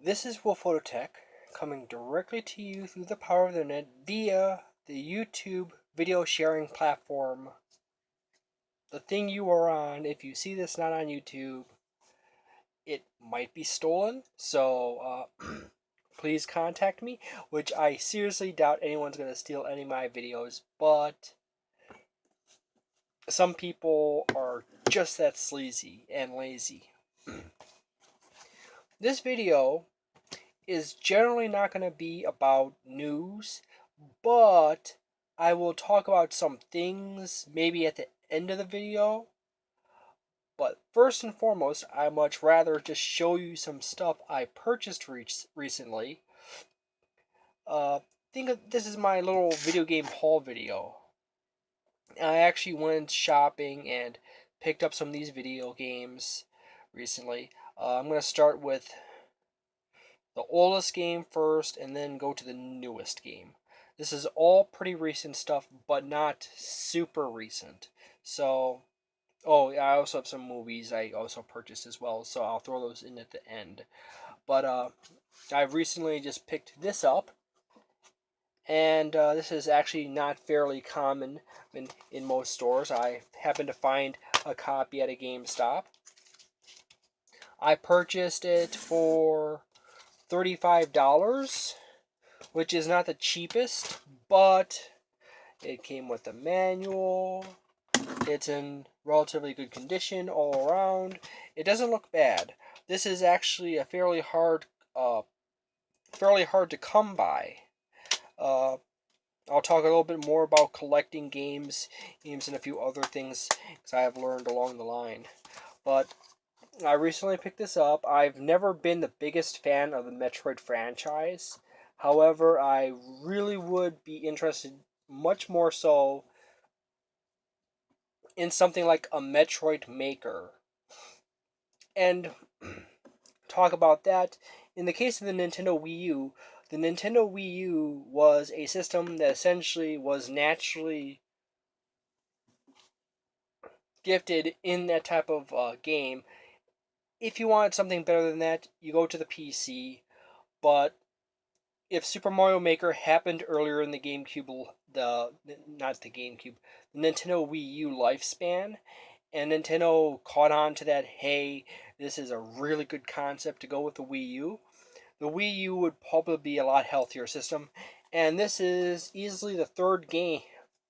This is Wolf Phototech coming directly to you through the power of the net via the YouTube video sharing platform. The thing you are on, if you see this not on YouTube, it might be stolen, so please contact me, which I seriously doubt anyone's going to steal any of my videos, but some people are just that sleazy and lazy. This video is generally not going to be about news, but I will talk about some things maybe at the end of the video. But first and foremost, I much rather just show you some stuff I purchased recently. Think of this is my little video game haul video. I actually went shopping and picked up some of these video games recently. I'm going to start with the oldest game first and then go to the newest game. This is all pretty recent stuff, but not super recent. So, oh, I also have some movies I also purchased as well, so I'll throw those in at the end. But I've recently just picked this up, and this is actually not fairly common in most stores. I happened to find a copy at a GameStop. I purchased it for $35, which is not the cheapest, but it came with a manual. It's in relatively good condition all around. It doesn't look bad. This is actually a fairly hard to come by. I'll talk a little bit more about collecting games and a few other things because I have learned along the line. But I recently picked this up. I've never been the biggest fan of the Metroid franchise. However, I really would be interested much more so in something like a Metroid Maker. And talk about that. In the case of the Nintendo Wii U, the Nintendo Wii U was a system that essentially was naturally gifted in that type of game. If you wanted something better than that, you go to the PC. But if Super Mario Maker happened earlier in the GameCube, not the GameCube, the Nintendo Wii U lifespan, and Nintendo caught on to that, hey, this is a really good concept to go with the Wii U. The Wii U would probably be a lot healthier system, and this is easily the third game.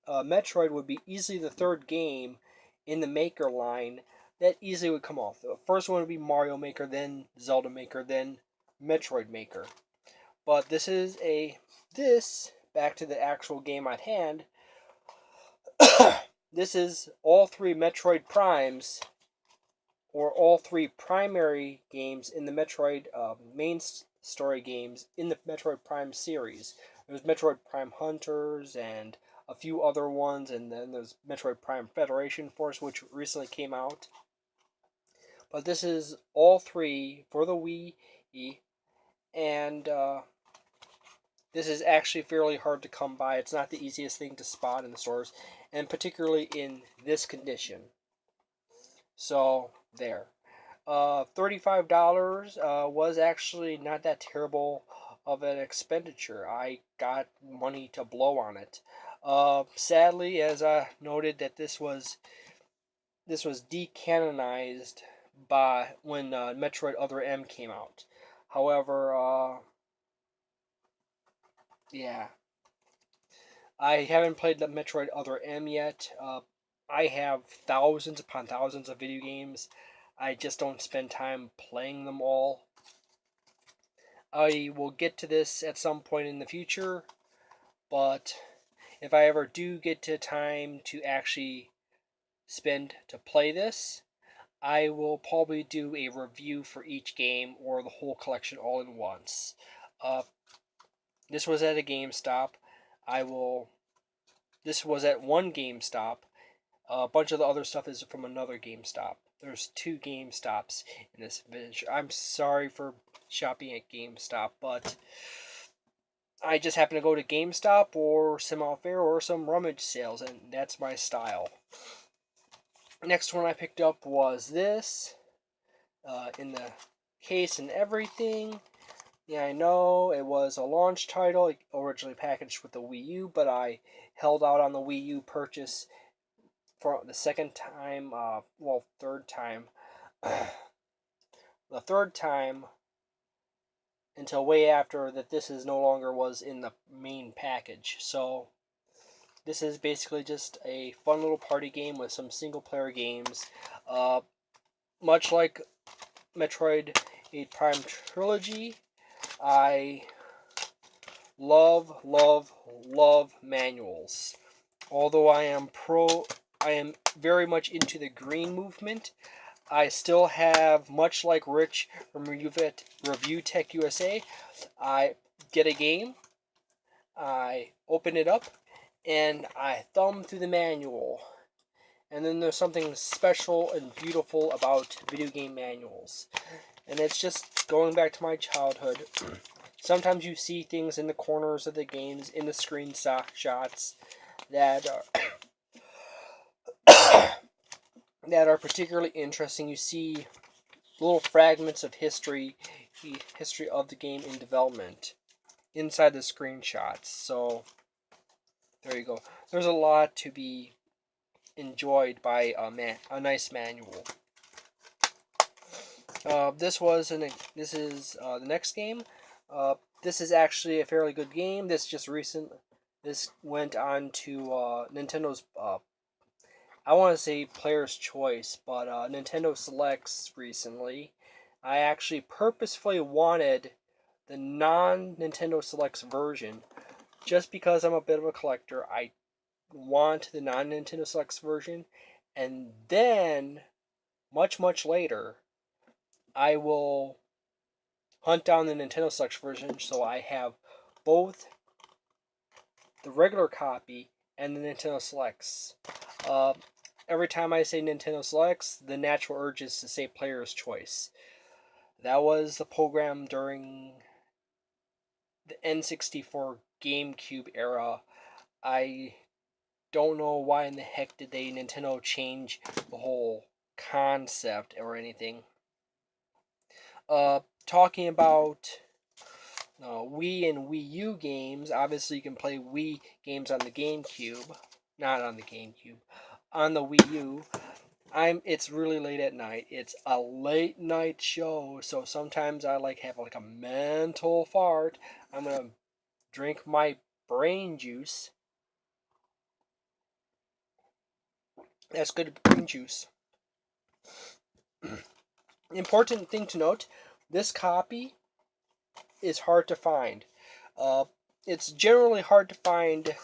Metroid would be easily the third game in the Maker line that easily would come off. The first one would be Mario Maker, then Zelda Maker, then Metroid Maker. But this back to the actual game at hand. This is all three Metroid Primes, or all three primary games in the Metroid main story games in the Metroid Prime series. There's Metroid Prime Hunters and a few other ones, and then there's Metroid Prime Federation Force, which recently came out. But this is all three for the Wii, and this is actually fairly hard to come by. It's not the easiest thing to spot in the stores, and particularly in this condition. So, there. $35 was actually not that terrible of an expenditure. I got money to blow on it. Sadly, as I noted, that this was decanonized by when Metroid Other M came out. However, yeah, I haven't played the Metroid Other M yet. I have thousands upon thousands of video games. I just don't spend time playing them all. I will get to this at some point in the future, but if I ever do get to time to actually spend to play this, I will probably do a review for each game or the whole collection all at once. This was at a GameStop. This was at one GameStop. A bunch of the other stuff is from another GameStop. There's two GameStops in this adventure. I'm sorry for shopping at GameStop, but I just happen to go to GameStop or Semi Fair or some rummage sales, and that's my style. Next one I picked up was this, in the case and everything. Yeah, I know it was a launch title, originally packaged with the Wii U, but I held out on the Wii U purchase for the second time, third time, the third time until way after that this is no longer was in the main package. So this is basically just a fun little party game with some single player games. Uh, much like Metroid a Prime Trilogy, I love manuals. Although I am very much into the green movement. I still have, much like Rich from Review Tech USA, I get a game, I open it up, and I thumb through the manual. And then there's something special and beautiful about video game manuals. And it's just going back to my childhood. Sometimes you see things in the corners of the games, in the screenshots, that are that are particularly interesting. You see little fragments of history of the game in development inside the screenshots. So there you go. There's a lot to be enjoyed by a nice manual. This is the next game. This is actually a fairly good game. This went on to Nintendo's. I want to say Player's Choice, but Nintendo Selects recently. I actually purposefully wanted the non-Nintendo Selects version, just because I'm a bit of a collector. I want the non-Nintendo Selects version, and then much later, I will hunt down the Nintendo Selects version, so I have both the regular copy and the Nintendo Selects. Uh, every time I say Nintendo Selects, the natural urge is to say Player's Choice. That was the program during the N64 GameCube era. I don't know why in the heck did Nintendo change the whole concept or anything. Talking about Wii and Wii U games, obviously you can play Wii games on the GameCube, not on the GameCube, on the Wii U. It's really late at night. It's a late night show, so sometimes I have a mental fart. I'm gonna drink my brain juice. That's good brain juice. Important thing to note: this copy is hard to find. Uh, it's generally hard to find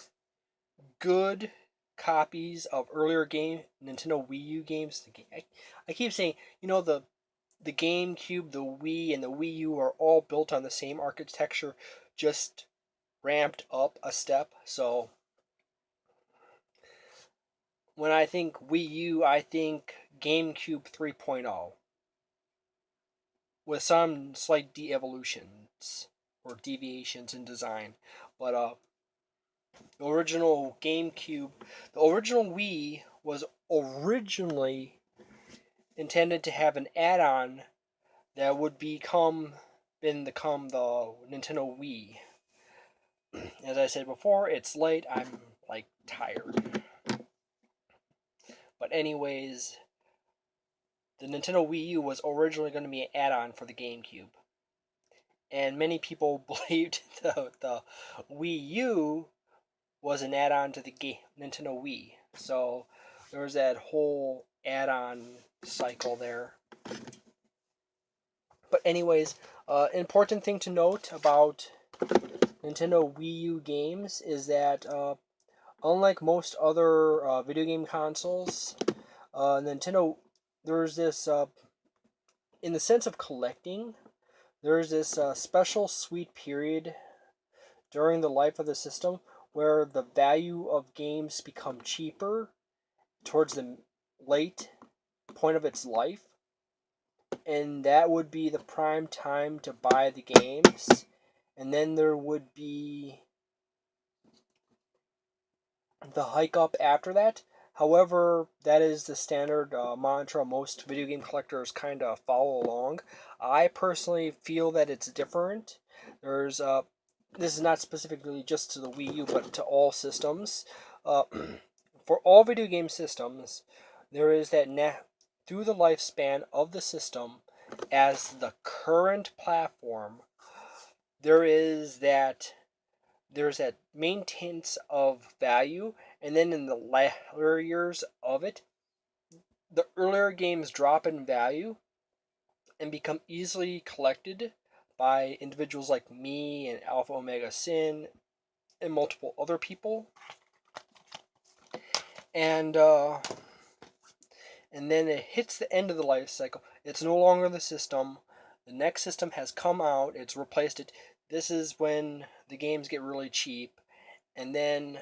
good copies of earlier Nintendo Wii U games. I keep saying, the GameCube, the Wii, and the Wii U are all built on the same architecture, just ramped up a step. So when I think Wii U, I think GameCube 3.0 with some slight de-evolutions or deviations in design. But the original GameCube, the original Wii was originally intended to have an add-on that would become the Nintendo Wii. As I said before, it's late. I'm tired. But anyways, the Nintendo Wii U was originally going to be an add-on for the GameCube. And many people believed the Wii U was an add-on to the Nintendo Wii. So there was that whole add-on cycle there. But anyways, important thing to note about Nintendo Wii U games is that unlike most other video game consoles, Nintendo, there's this, in the sense of collecting, there's this special sweet period during the life of the system where the value of games become cheaper towards the late point of its life, and that would be the prime time to buy the games. And then there would be the hike up after that. However, that is the standard mantra most video game collectors kind of follow along. I personally feel that it's different. There's this is not specifically just to the Wii U, but to all systems. Uh, for all video game systems, there is that through the lifespan of the system as the current platform, there is that there's that maintenance of value, and then in the later years of it, the earlier games drop in value and become easily collected by individuals like me and Alpha Omega Sin and multiple other people. And then it hits the end of the life cycle. It's no longer the system. The next system has come out. It's replaced it. This is when the games get really cheap. And then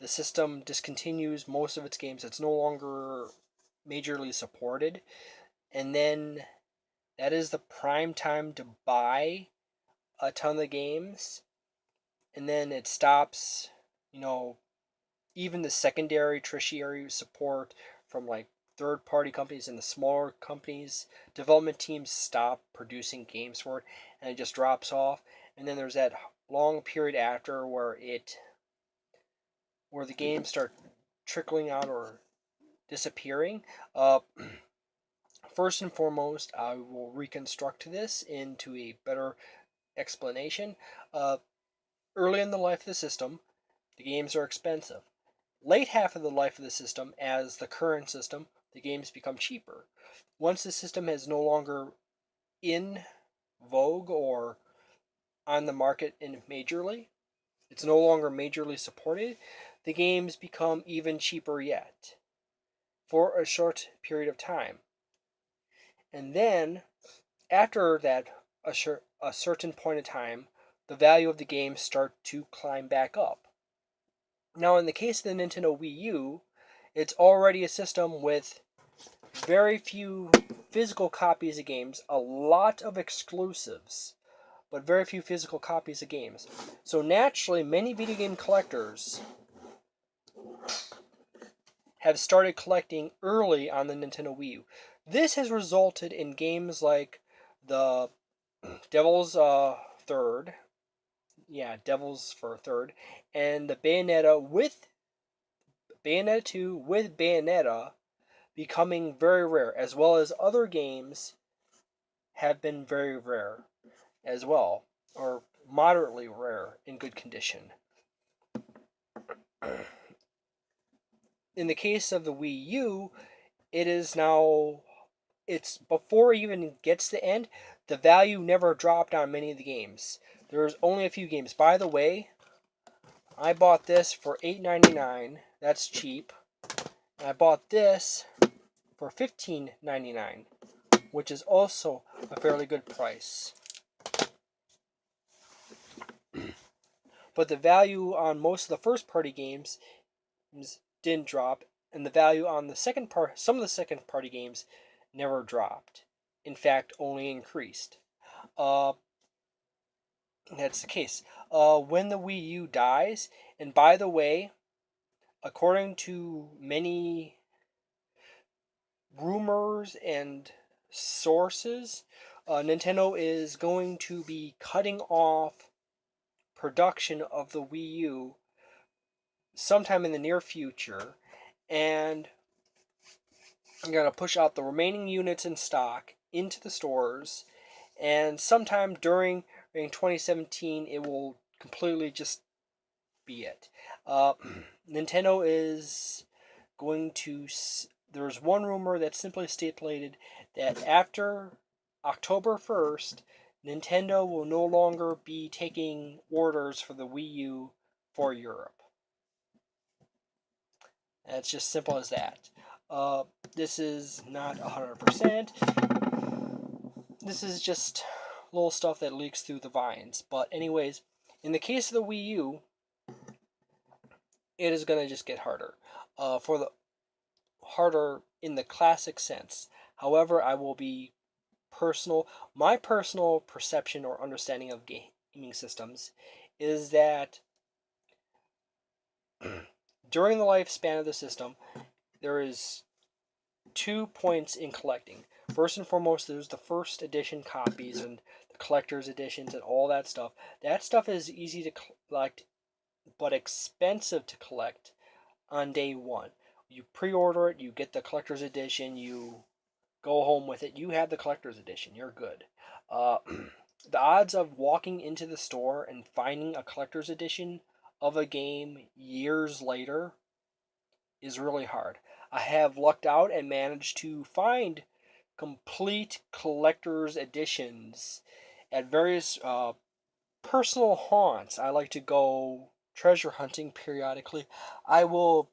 the system discontinues most of its games. It's no longer majorly supported. And then that is the prime time to buy a ton of games. And then it stops, even the secondary, tertiary support from like third-party companies and the smaller companies, development teams stop producing games for it, and it just drops off. And then there's that long period after where the games start trickling out or disappearing. First and foremost, I will reconstruct this into a better explanation. Early in the life of the system, the games are expensive. Late half of the life of the system, as the current system, the games become cheaper. Once the system is no longer in vogue or on the market majorly, it's no longer majorly supported, the games become even cheaper yet for a short period of time. And then, after that, a certain point of time, the value of the games start to climb back up. Now, in the case of the Nintendo Wii U, it's already a system with very few physical copies of games, a lot of exclusives, but very few physical copies of games. So naturally, many video game collectors have started collecting early on the Nintendo Wii U. This has resulted in games like the Devil's Third, Devil's for Third, and the Bayonetta 2 with Bayonetta becoming very rare, as well as other games have been very rare as well, or moderately rare in good condition. In the case of the Wii U, it's before it even gets to the end, the value never dropped on many of the games. There's only a few games. By the way, I bought this for $8.99. That's cheap. And I bought this for $15.99, which is also a fairly good price. But the value on most of the first-party games didn't drop, and the value on some of the second-party games never dropped. In fact, only increased. That's the case. When the Wii U dies, and by the way, according to many rumors and sources, Nintendo is going to be cutting off production of the Wii U sometime in the near future, and I'm going to push out the remaining units in stock into the stores, and sometime during 2017 it will completely just be it. Nintendo is going to... There's one rumor that simply stipulated that after October 1st, Nintendo will no longer be taking orders for the Wii U for Europe. It's just simple as that. This is not 100%. This is just little stuff that leaks through the vines. But anyways, in the case of the Wii U, it is going to just get harder. Harder in the classic sense. However, I will be my personal perception or understanding of gaming systems is that during the lifespan of the system, there is 2 points in collecting. First and foremost, there's the first edition copies and the collector's editions and all that stuff. That stuff is easy to collect, but expensive to collect on day one. You pre-order it, you get the collector's edition, you go home with it, you have the collector's edition, you're good. Uh, the odds of walking into the store and finding a collector's edition of a game years later is really hard. I have lucked out and managed to find complete collector's editions at various personal haunts. I like to go treasure hunting periodically. I will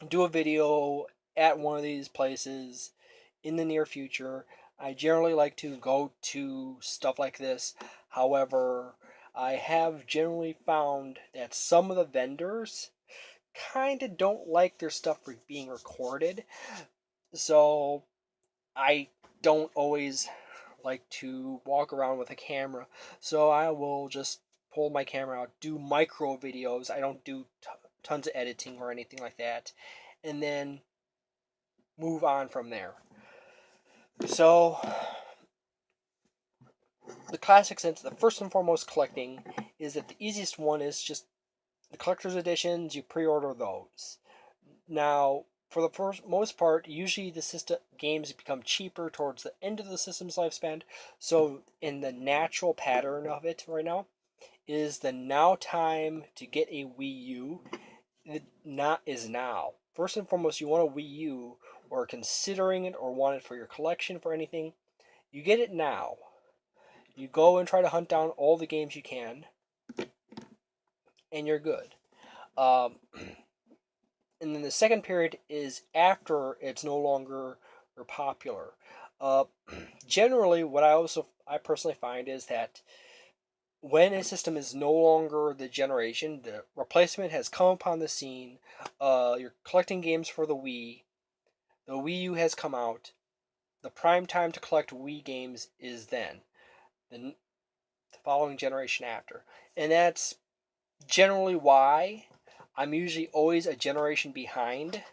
do a video at one of these places in the near future. I generally like to go to stuff like this. However, I have generally found that some of the vendors kind of don't like their stuff being recorded. So I don't always like to walk around with a camera. So I will just pull my camera out, do micro videos. I don't do tons of editing or anything like that. And then move on from there. So the classic sense, the first and foremost collecting, is that the easiest one is just the collector's editions. You pre-order those. Now, for the most part, usually the system games become cheaper towards the end of the system's lifespan. So, in the natural pattern of it right now, is the now time to get a Wii U. Is now. First and foremost, you want a Wii U, or considering it, or want it for your collection for anything. You get it now. You go and try to hunt down all the games you can, and you're good. Um, and then the second period is after it's no longer popular. Uh, Generally, what I personally find is that when a system is no longer the generation, the replacement has come upon the scene. You're collecting games for the Wii. The Wii U has come out. The prime time to collect Wii games is then, the following generation after, and that's generally why I'm usually always a generation behind.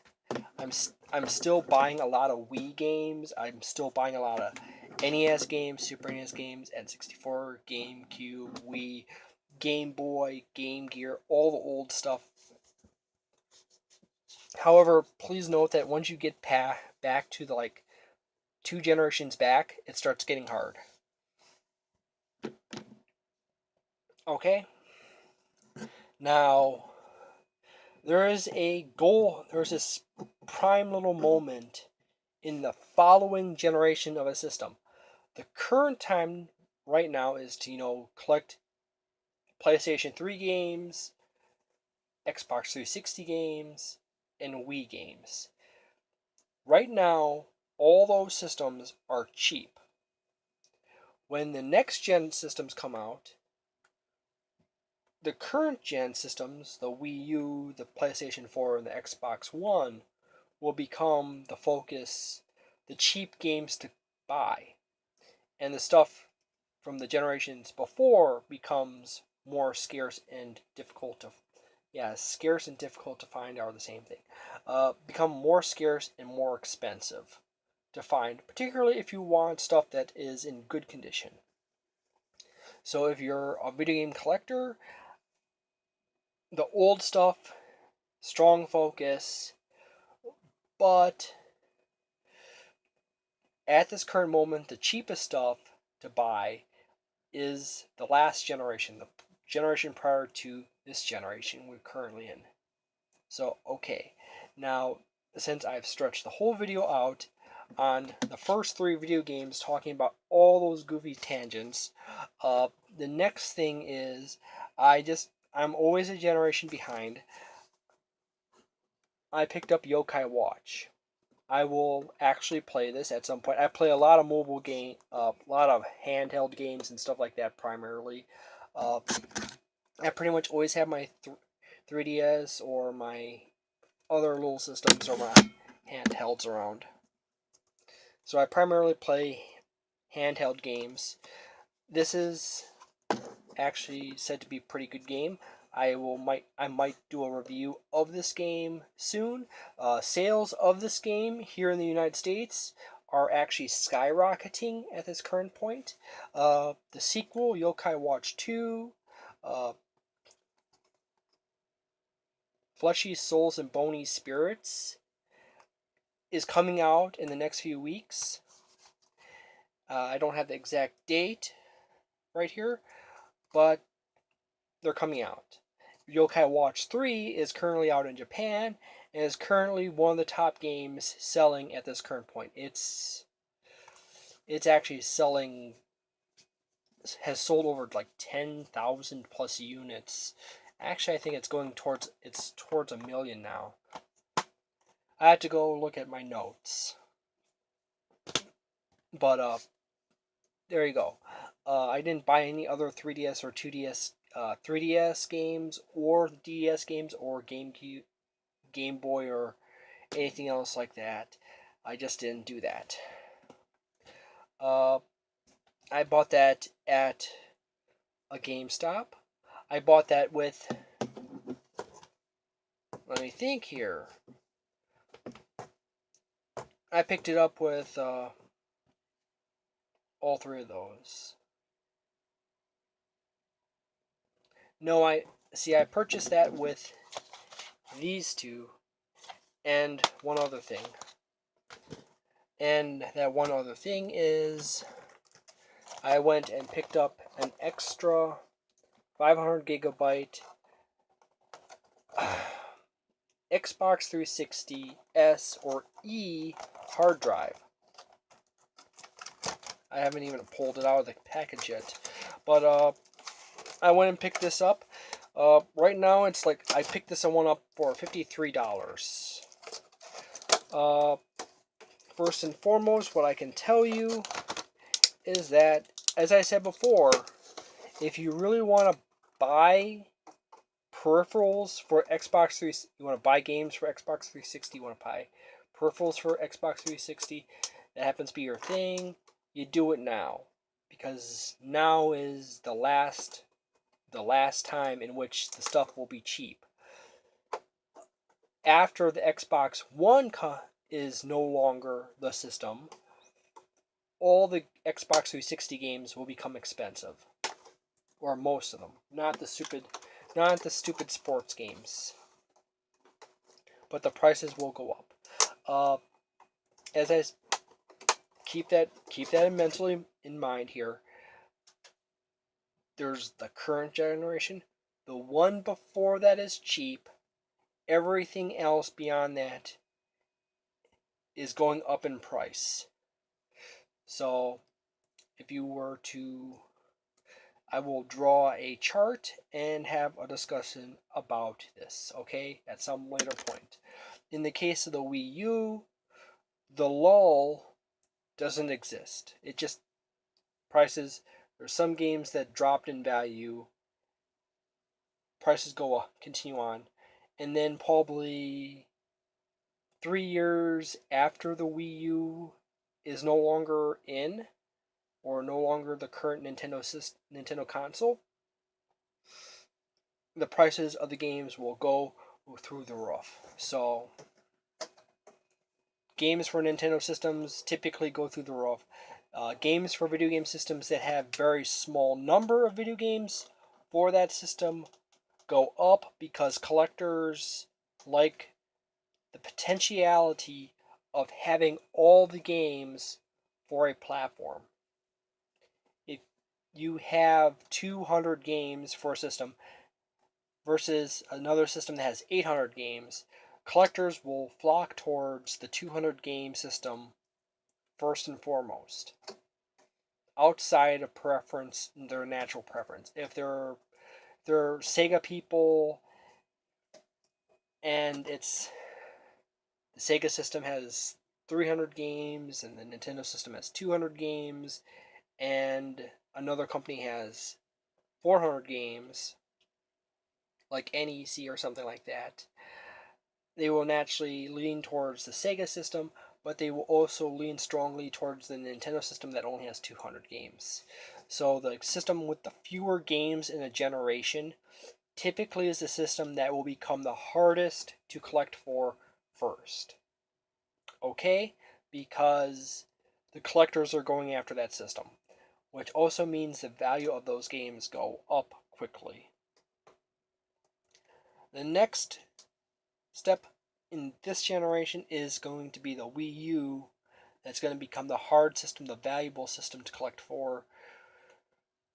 I'm still buying a lot of Wii games. I'm still buying a lot of NES games, Super NES games, N64, GameCube, Wii, Game Boy, Game Gear, all the old stuff. However, please note that once you get back to the 2 generations back, it starts getting hard. Okay? Now, there's this prime little moment in the following generation of a system. The current time right now is to, collect PlayStation 3 games, Xbox 360 games, and Wii games. Right now, all those systems are cheap. When the next gen systems come out, the current gen systems, the Wii U, the PlayStation 4, and the Xbox One, will become the focus, the cheap games to buy. And the stuff from the generations before becomes more scarce and difficult to scarce and difficult to find are the same thing. Become more scarce and more expensive to find, particularly if you want stuff that is in good condition. So if you're a video game collector, the old stuff, strong focus, but at this current moment, the cheapest stuff to buy is the last generation, the generation prior to this generation we're currently in. So, okay. Now, since I've stretched the whole video out on the first 3 video games talking about all those goofy tangents, the next thing is I'm always a generation behind. I picked up Yokai Watch. I will actually play this at some point. I play a lot of mobile game, a lot of handheld games and stuff like that primarily. Uh, I pretty much always have my 3DS or my other little systems or my handhelds around. So I primarily play handheld games. This is actually said to be a pretty good game. I might do a review of this game soon. Sales of this game here in the United States are actually skyrocketing at this current point. The sequel, Yokai Watch 2, uh, Fleshy Souls and Bony Spirits, is coming out in the next few weeks. I don't have the exact date right here, but they're coming out. Yokai Watch 3 is currently out in Japan and is currently one of the top games selling at this current point. It's actually selling, has sold over like 10,000 plus units. Actually, I think it's towards 1,000,000 now. I had to go look at my notes. But there you go. I didn't buy any other 3DS or 2DS 3DS games or DS games or GameCube, Game Boy or anything else like that. I just didn't do that. I bought that at a GameStop. I bought that with, let me think here. I picked it up with all three of those. No, I purchased that with these two and one other thing. And that one other thing is I went and picked up an extra 500 gigabyte Xbox 360 S or E hard drive. I haven't even pulled it out of the package yet. But I went and picked this up. Right now it's like I picked this one up for $53. First and foremost, what I can tell you is that, as I said before, if you really want to buy peripherals for Xbox 3, you want to buy games for Xbox 360, you want to buy peripherals for Xbox 360, that happens to be your thing, you do it now. Because now is the last time in which the stuff will be cheap. After the Xbox One is no longer the system, all the Xbox 360 games will become expensive. Or most of them. Not the stupid sports games. But the prices will go up. As I keep that mentally in mind here, there's the current generation. The one before that is cheap. Everything else beyond that is going up in price. So, if you were to, I will draw a chart and have a discussion about this, okay, at some later point. In the case of the Wii U, the lull doesn't exist. It just, prices, there's some games that dropped in value, prices go up, continue on, and then probably 3 years after the Wii U is no longer in, or no longer the current Nintendo console, the prices of the games will go through the roof. So, games for Nintendo systems typically go through the roof. Games for video game systems that have very small number of video games for that system go up because collectors like the potentiality of having all the games for a platform. If you have 200 games for a system versus another system that has 800 games, collectors will flock towards the 200 game system first and foremost, outside of preference, their natural preference. If they're Sega people and it's the Sega system has 300 games and the Nintendo system has 200 games and another company has 400 games, like NEC or something like that, they will naturally lean towards the Sega system, but they will also lean strongly towards the Nintendo system that only has 200 games. So the system with the fewer games in a generation typically is the system that will become the hardest to collect for first. Okay? Because the collectors are going after that system, which also means the value of those games go up quickly. The next step in this generation is going to be the Wii U. That's going to become the hard system, the valuable system to collect for,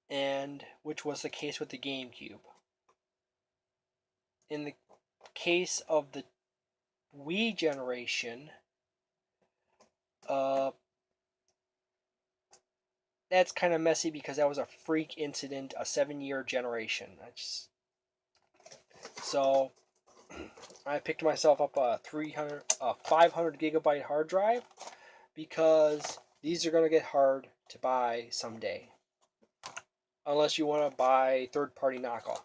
and which was the case with the GameCube. In the case of the Wii generation, that's kind of messy because that was a freak incident, a 7-year generation. So I picked myself up a 500 gigabyte hard drive because these are going to get hard to buy someday, unless you want to buy third-party knockoff,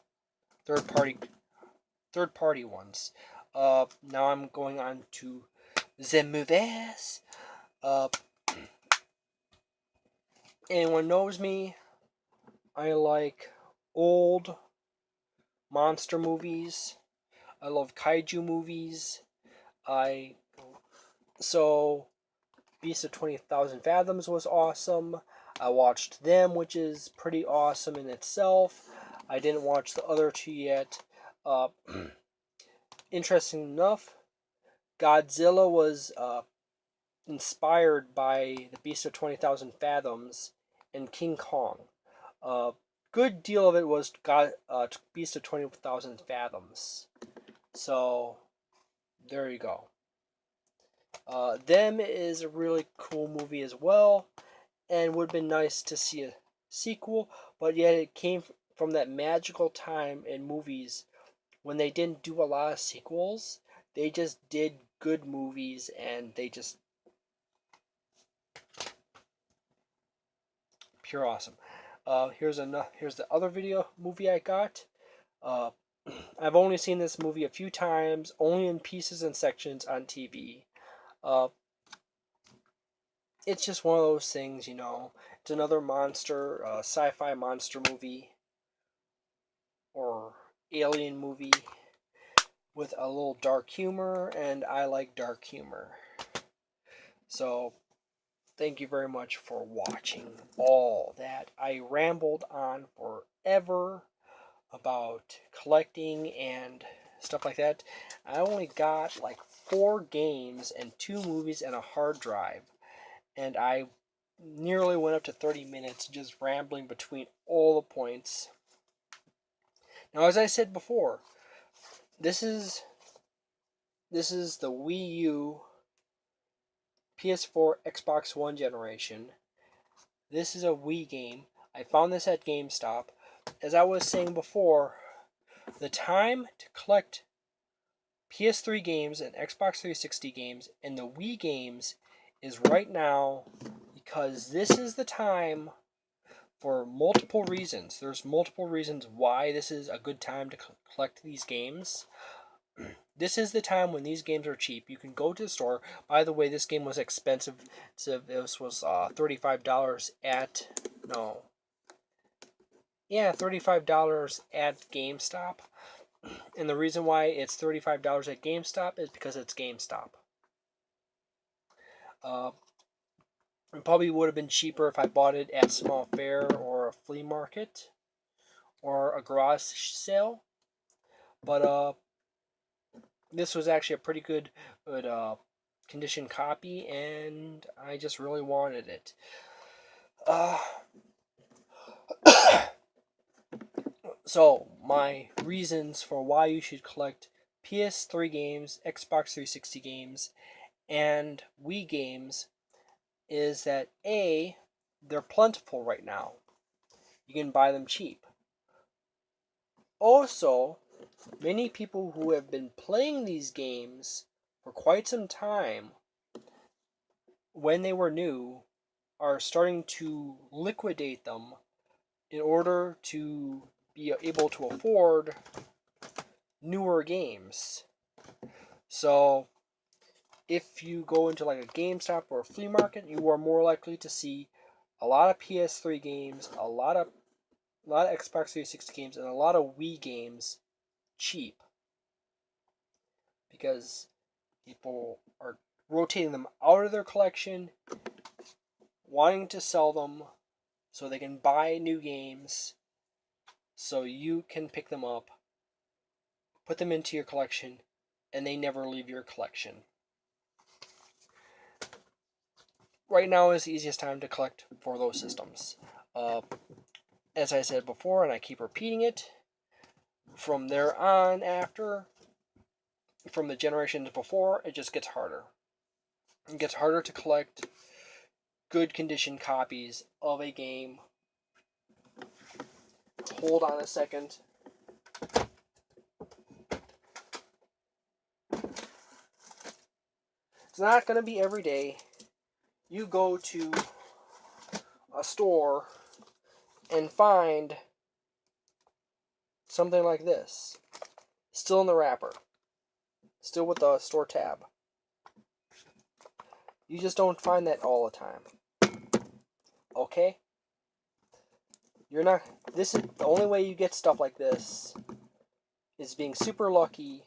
third-party ones. Now I'm going on to the movies. Anyone knows me, I like old monster movies. I love kaiju movies. So Beast of 20,000 Fathoms was awesome. I watched them, which is pretty awesome in itself. I didn't watch the other two yet. Interesting enough, Godzilla was inspired by the Beast of 20,000 Fathoms and King Kong. Good deal of it was Beast of 20,000 Fathoms. So, there you go. Them is a really cool movie as well, and would have been nice to see a sequel, but yet it came from that magical time in movies when they didn't do a lot of sequels. They just did good movies, and they just pure awesome. Here's the other movie I got. I've only seen this movie a few times, only in pieces and sections on TV. It's just one of those things, you know. It's another monster, sci-fi monster movie or alien movie with a little dark humor, and I like dark humor. So, thank you very much for watching all that. I rambled on forever about collecting and stuff like that. I only got like 4 games and 2 movies and a hard drive, and I nearly went up to 30 minutes just rambling between all the points. Now, as I said before, this is the Wii U, PS4, Xbox One generation. This is a Wii game. I found this at GameStop. As I was saying before, the time to collect PS3 games and Xbox 360 games and the Wii games is right now, because this is the time for multiple reasons. There's multiple reasons why this is a good time to collect these games. This is the time when these games are cheap. You can go to the store. By the way, this game was expensive. This was $35 $35 at GameStop. And the reason why it's $35 at GameStop is because it's GameStop. It probably would have been cheaper if I bought it at small fair or a flea market or a garage sale. But this was actually a pretty good condition copy, and I just really wanted it. So, my reasons for why you should collect PS3 games, Xbox 360 games, and Wii games is that A, they're plentiful right now. You can buy them cheap. Also, many people who have been playing these games for quite some time, when they were new, are starting to liquidate them in order to be able to afford newer games. So, if you go into like a GameStop or a flea market, you are more likely to see a lot of PS3 games, a lot of Xbox 360 games, and a lot of Wii games cheap because people are rotating them out of their collection, wanting to sell them so they can buy new games, so you can pick them up, put them into your collection, and they never leave your collection. Right now is the easiest time to collect for those systems. As I said before, and I keep repeating it, from there on after, from the generations before, it just gets harder. It gets harder to collect good condition copies of a game. Hold on a second. It's not going to be every day. You go to a store and find something like this. Still in the wrapper. Still with the store tab. You just don't find that all the time. Okay? You're not... This is the only way you get stuff like this is being super lucky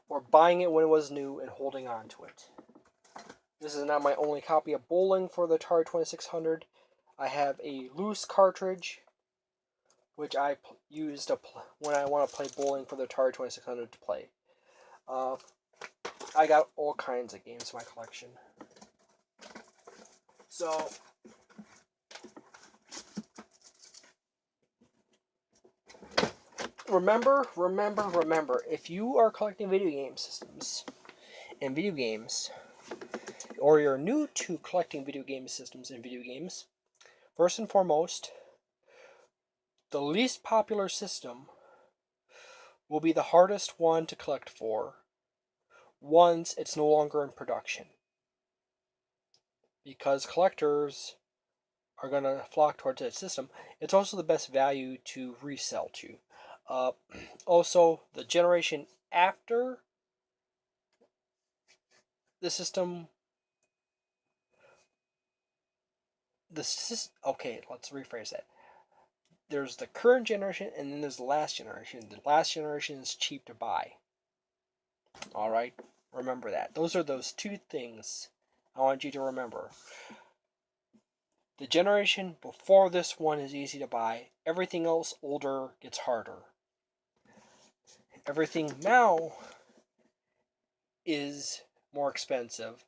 or buying it when it was new and holding on to it. This is not my only copy of Bowling for the Atari 2600. I have a loose cartridge, which I use to when I want to play bowling for the Atari 2600 to play. I got all kinds of games in my collection. So, remember, if you are collecting video game systems and video games, or you're new to collecting video game systems and video games, first and foremost, the least popular system will be the hardest one to collect for once it's no longer in production. Because collectors are going to flock towards that system. It's also the best value to resell to. Also, the generation after the system... Okay, let's rephrase that. There's the current generation and then there's the last generation. The last generation is cheap to buy. Alright? Remember that. Those are those two things I want you to remember. The generation before this one is easy to buy. Everything else older gets harder. Everything now is more expensive,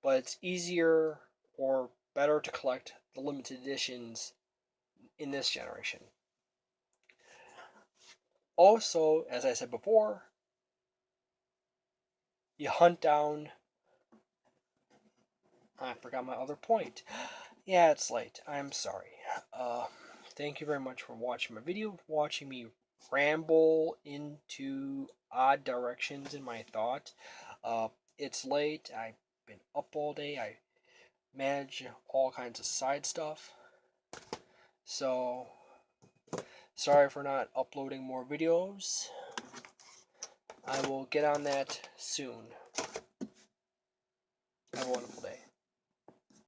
but it's easier or better to collect the limited editions in this generation. Also, as I said before, you hunt down... I forgot my other point. Yeah, it's late. I'm sorry. Thank you very much for watching my video, watching me ramble into odd directions in my thought. It's late. I've been up all day. I manage all kinds of side stuff. So, sorry for not uploading more videos. I will get on that soon. Have a wonderful day.